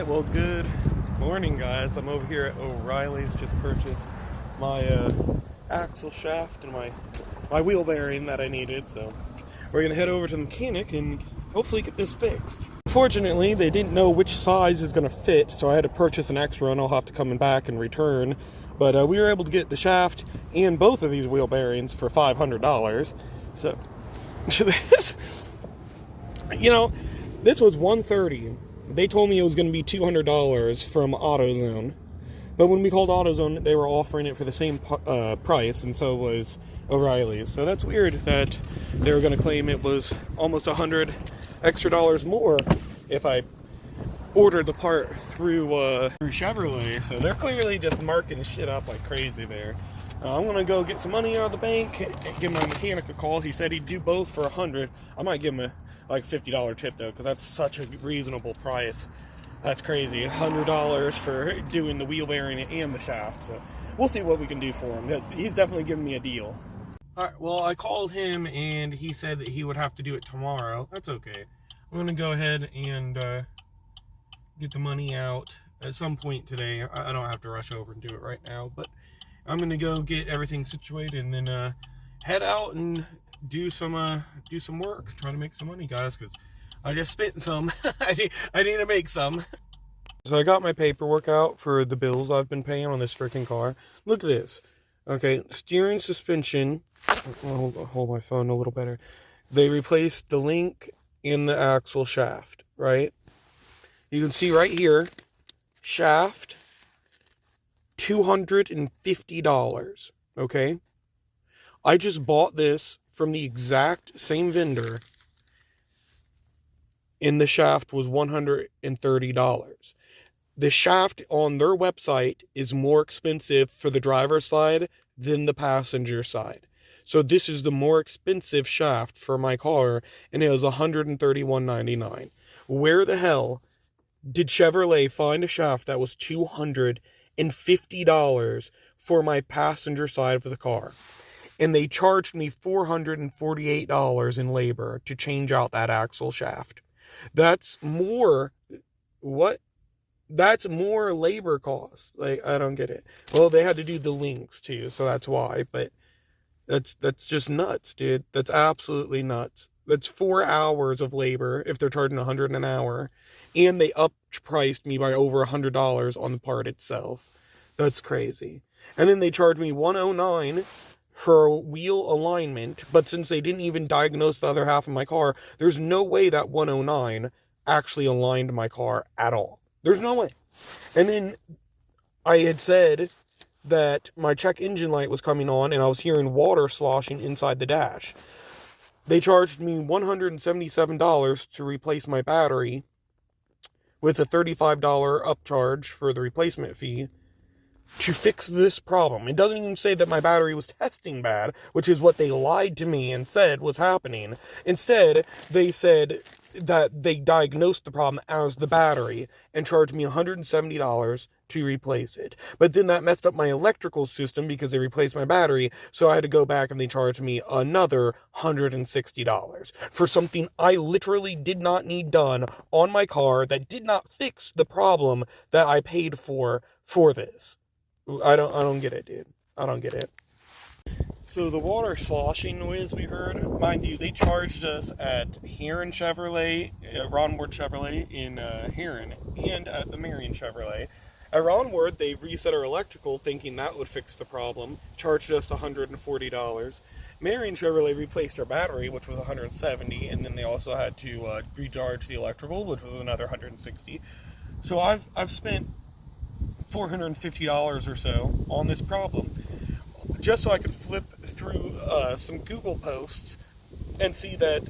Alright, well, good morning, guys. I'm over here at O'Reilly's. Just purchased my axle shaft and my wheel bearing that I needed, so we're gonna head over to the mechanic and hopefully get this fixed. Unfortunately, they didn't know which size is gonna fit, so I had to purchase an extra and I'll have to come back and return. But we were able to get the shaft and both of these wheel bearings for $500. So, this, this was $130. They told me it was going to be $200 from AutoZone. But when we called AutoZone, they were offering it for the same price, and so was O'Reilly's. So that's weird that they were going to claim it was almost $100 extra more if I ordered the part through Chevrolet. So they're clearly just marking shit up like crazy there. I'm going to go get some money out of the bank and give my mechanic a call. He said he'd do both for $100. I might give him a $50 tip though, because that's such a reasonable price. That's crazy. $100 for doing the wheel bearing and the shaft. So we'll see what we can do for him. He's definitely giving me a deal. Alright, well, I called him and he said that he would have to do it tomorrow. That's okay. I'm going to go ahead and get the money out at some point today. I don't have to rush over and do it right now, but I'm going to go get everything situated and then head out and do some work, try to make some money, guys, because I just spent some. I need to make some. So I got my paperwork out for the bills I've been paying on this freaking car. Look at this. Okay, steering suspension. I'll hold my phone a little better. They replaced the link in the axle shaft, right? You can see right here, shaft, $250, okay? I just bought this from the exact same vendor, and the shaft was $130. The shaft on their website is more expensive for the driver's side than the passenger side. So this is the more expensive shaft for my car, and it was $131.99. Where the hell did Chevrolet find a shaft that was $250 for my passenger side of the car? And they charged me $448 in labor to change out that axle shaft. That's more, what? That's more labor costs. Like, I don't get it. Well, they had to do the links too, so that's why. But that's just nuts, dude. That's absolutely nuts. That's 4 hours of labor if they're charging $100 an hour. And they up-priced me by over $100 on the part itself. That's crazy. And then they charged me $109 for wheel alignment, but since they didn't even diagnose the other half of my car, there's no way that 109 actually aligned my car at all. There's no way. And then I had said that my check engine light was coming on and I was hearing water sloshing inside the dash. They charged me $177 to replace my battery with a $35 upcharge for the replacement fee to fix this problem. It doesn't even say that my battery was testing bad, which is what they lied to me and said was happening. Instead, they said that they diagnosed the problem as the battery and charged me $170 to replace it. But then that messed up my electrical system because they replaced my battery, so I had to go back and they charged me another $160 for something I literally did not need done on my car that did not fix the problem that I paid for this. I don't get it, dude. I don't get it. So the water sloshing noise we heard, mind you, they charged us at Heron Chevrolet, Ron Ward Chevrolet in Heron, and at the Marion Chevrolet. At Ron Ward, they reset our electrical thinking that would fix the problem, charged us $140. Marion Chevrolet replaced our battery, which was $170, and then they also had to recharge the electrical, which was another $160. So I've spent $450 or so on this problem, just so I could flip through some Google posts and see that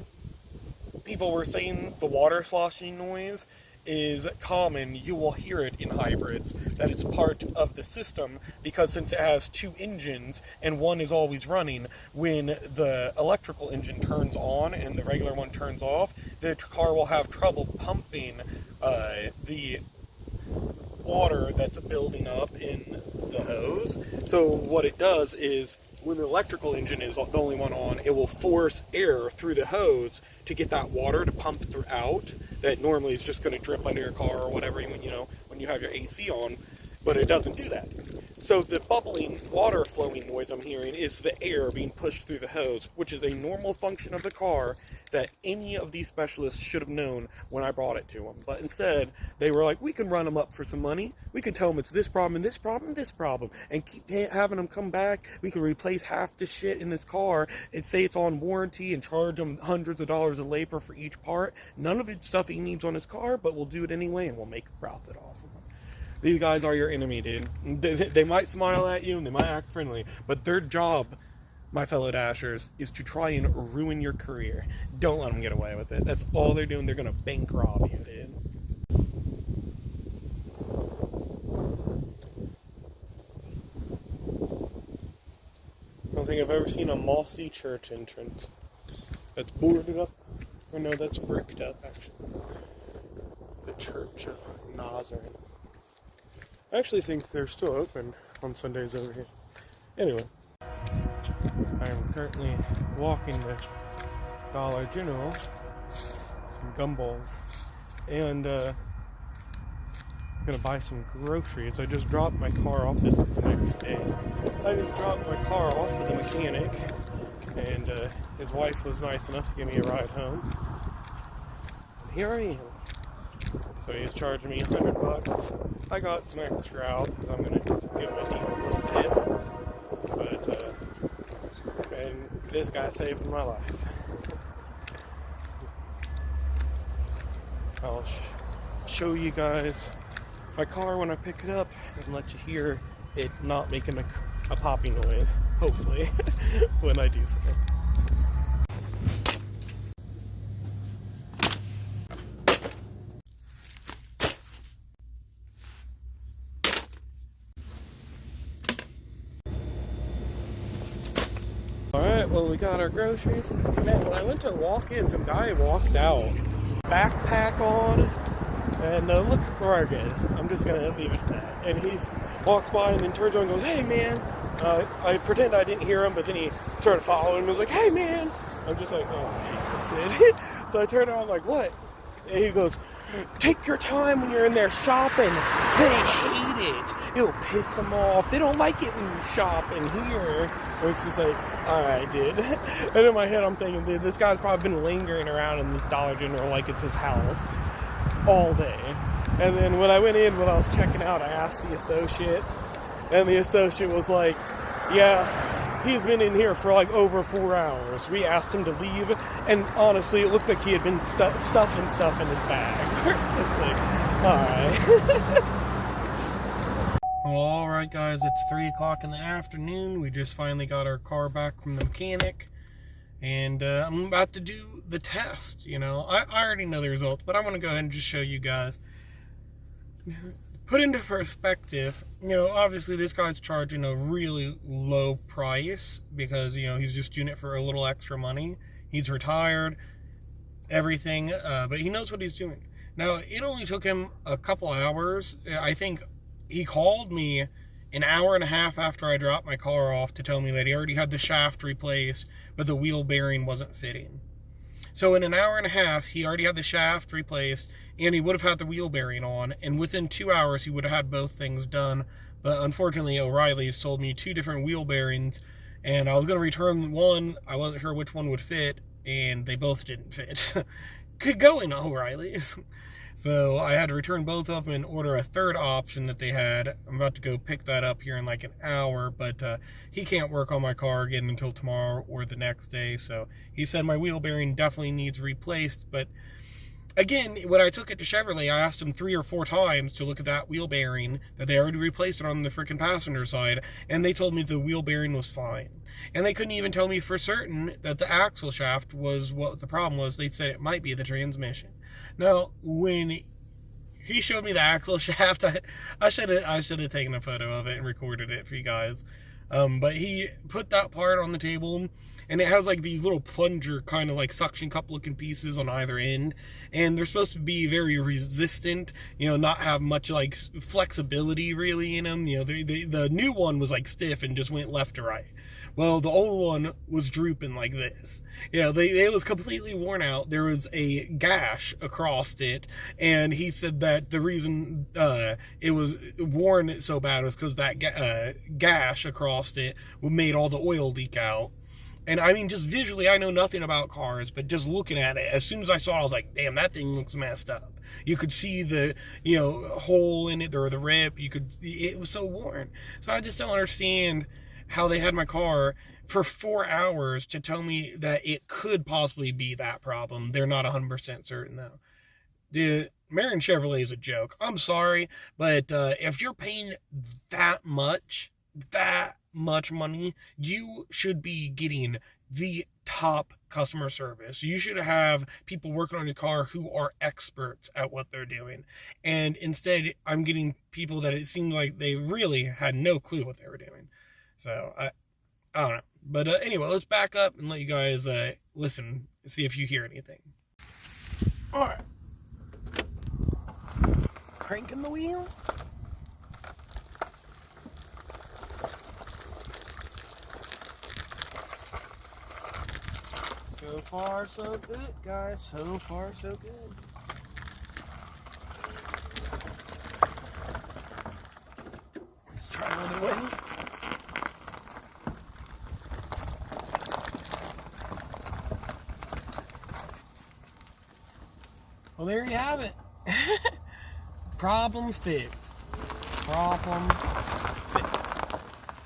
people were saying the water sloshing noise is common. You will hear it in hybrids, that it's part of the system, because since it has two engines and one is always running, when the electrical engine turns on and the regular one turns off, the car will have trouble pumping the water that's building up in the hose. So what it does is when the electrical engine is the only one on, it will force air through the hose to get that water to pump throughout that normally is just going to drip under your car or whatever, when you have your AC on, but it doesn't do that. So the bubbling water flowing noise I'm hearing is the air being pushed through the hose, which is a normal function of the car that any of these specialists should have known when I brought it to them. But instead, they were like, we can run them up for some money. We can tell them it's this problem and this problem and this problem, and keep having them come back. We can replace half the shit in this car and say it's on warranty and charge them hundreds of dollars of labor for each part. None of it's stuff he needs on his car, but we'll do it anyway and we'll make a profit off of them. These guys are your enemy, dude. They might smile at you and they might act friendly, but their job, my fellow Dashers, is to try and ruin your career. Don't let them get away with it. That's all they're doing. They're going to bank rob you, dude. I don't think I've ever seen a mossy church entrance that's boarded up. Or no, that's bricked up, actually. The Church of Nazareth. I actually think they're still open on Sundays over here. Anyway, I am currently walking to Dollar General, some gumballs, and I'm gonna buy some groceries. I just dropped my car off. This is the next day. I just dropped my car off with the mechanic, and his wife was nice enough to give me a ride home. And here I am. So he's charging me $100. I got some extra out because I'm going to give him a decent little tip. But, and this guy saved my life. I'll show you guys my car when I pick it up and let you hear it not making a popping noise, hopefully, when I do so. Alright, well, we got our groceries. Man, when I went to walk in, some guy walked out, backpack on, and looked rugged. I'm just gonna leave it at that. And he walks by and then turns around and goes, hey man. I pretend I didn't hear him, but then he started following and was like, hey man. I'm just like, oh Jesus, Sid. So I turned around like, what? And he goes, take your time when you're in there shopping. They hate it. It'll piss them off. They don't like it when you shop in here. And it's just like, alright, dude. And in my head, I'm thinking, dude, this guy's probably been lingering around in this Dollar General like it's his house all day. And then when I went in, when I was checking out, I asked the associate. And the associate was like, yeah, he's been in here for like over 4 hours. We asked him to leave, and honestly, it looked like he had been stuffing stuff in his bag. It's like, alright. Well, alright guys, it's 3 o'clock in the afternoon. We just finally got our car back from the mechanic. And I'm about to do the test, I already know the results, but I want to go ahead and just show you guys. Put into perspective, obviously this guy's charging a really low price because, he's just doing it for a little extra money. He's retired, everything, but he knows what he's doing. Now, it only took him a couple hours. I think he called me an hour and a half after I dropped my car off to tell me that he already had the shaft replaced, but the wheel bearing wasn't fitting. So in an hour and a half, he already had the shaft replaced, and he would have had the wheel bearing on, and within 2 hours, he would have had both things done. But unfortunately, O'Reilly's sold me 2 different wheel bearings, and I was going to return one. I wasn't sure which one would fit, and they both didn't fit. Good going, O'Reilly's. So I had to return both of them and order a third option that they had. I'm about to go pick that up here in like an hour, but he can't work on my car again until tomorrow or the next day. So he said my wheel bearing definitely needs replaced. But again, when I took it to Chevrolet, I asked them 3 or 4 times to look at that wheel bearing, that they already replaced it on the freaking passenger side, and they told me the wheel bearing was fine. And they couldn't even tell me for certain that the axle shaft was what the problem was. They said it might be the transmission. Now, when he showed me the axle shaft, I should have taken a photo of it and recorded it for you guys. But he put that part on the table, and it has like these little plunger kind of like suction cup looking pieces on either end, and they're supposed to be very resistant, not have much like flexibility really in them. The new one was like stiff and just went left to right. Well, the old one was drooping like this. It was completely worn out. There was a gash across it, and he said that the reason it was worn so bad was because that gash across it made all the oil leak out. And I mean, just visually, I know nothing about cars, but just looking at it, as soon as I saw it, I was like, damn, that thing looks messed up. You could see the, hole in it, or the rip. It was so worn. So I just don't understand how they had my car for 4 hours to tell me that it could possibly be that problem. They're not 100% certain, though. Dude, Marion Chevrolet is a joke. I'm sorry, but if you're paying that much money, you should be getting the top customer service. You should have people working on your car who are experts at what they're doing. And instead, I'm getting people that it seems like they really had no clue what they were doing. So, I don't know. But anyway, let's back up and let you guys listen, see if you hear anything. Alright. Cranking the wheel. So far, so good, guys. So far, so good. Let's try another way. Well, there you have it. Problem fixed. Problem fixed.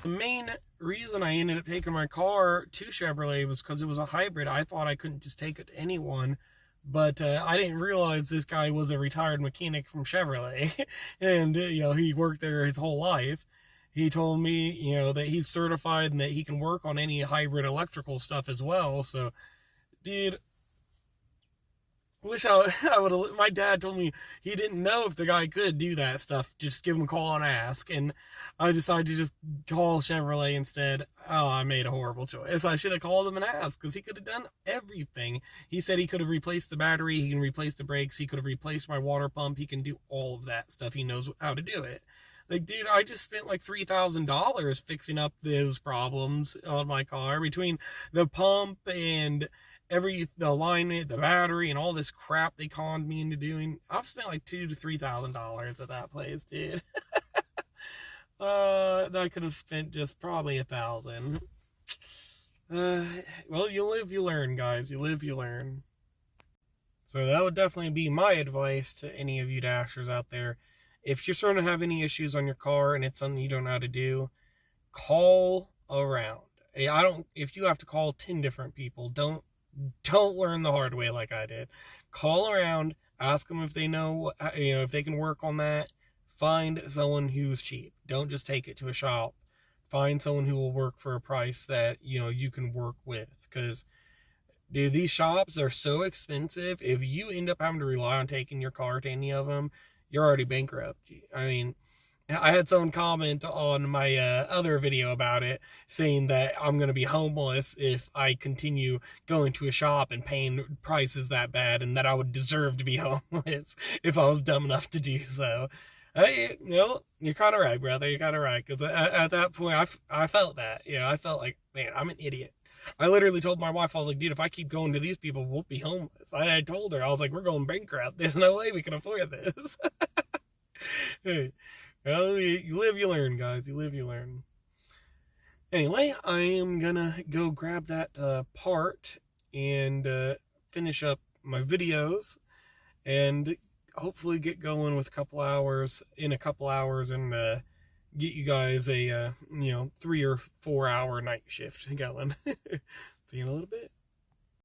The main reason I ended up taking my car to Chevrolet was because it was a hybrid. I thought I couldn't just take it to anyone, but I didn't realize this guy was a retired mechanic from Chevrolet, and he worked there his whole life. He told me, that he's certified and that he can work on any hybrid electrical stuff as well. So, dude, wish I would have. My dad told me he didn't know if the guy could do that stuff. Just give him a call and ask. And I decided to just call Chevrolet instead. Oh, I made a horrible choice. I should have called him and asked, because he could have done everything. He said he could have replaced the battery. He can replace the brakes. He could have replaced my water pump. He can do all of that stuff. He knows how to do it. Like, dude, I just spent like $3,000 fixing up those problems on my car, between the pump and the alignment, the battery, and all this crap they conned me into doing. I've spent like $2,000 to $3,000 at that place, dude. I could have spent just probably $1,000. Well, you live, you learn, guys. You live, you learn. So that would definitely be my advice to any of you dashers out there. If you're starting to have any issues on your car and it's something you don't know how to do, call around. If you have to call 10 different people, don't learn the hard way like I did. Call around, ask them if they know, if they can work on that. Find someone who's cheap. Don't just take it to a shop. Find someone who will work for a price that, you can work with. Because, dude, these shops are so expensive. If you end up having to rely on taking your car to any of them, you're already bankrupt. I mean, I had someone comment on my other video about it, saying that I'm going to be homeless if I continue going to a shop and paying prices that bad, and that I would deserve to be homeless if I was dumb enough to do so. You're kind of right, brother. You're kind of right. Because at that point, I felt that. I felt like, man, I'm an idiot. I literally told my wife, I was like, dude, if I keep going to these people, we'll be homeless. I told her, I was like, we're going bankrupt. There's no way we can afford this. Hey. Well, you live, you learn, guys. You live, you learn. Anyway, I am gonna go grab that part and finish up my videos, and hopefully get going with in a couple hours, and get you guys a 3 or 4 hour night shift going. See you in a little bit.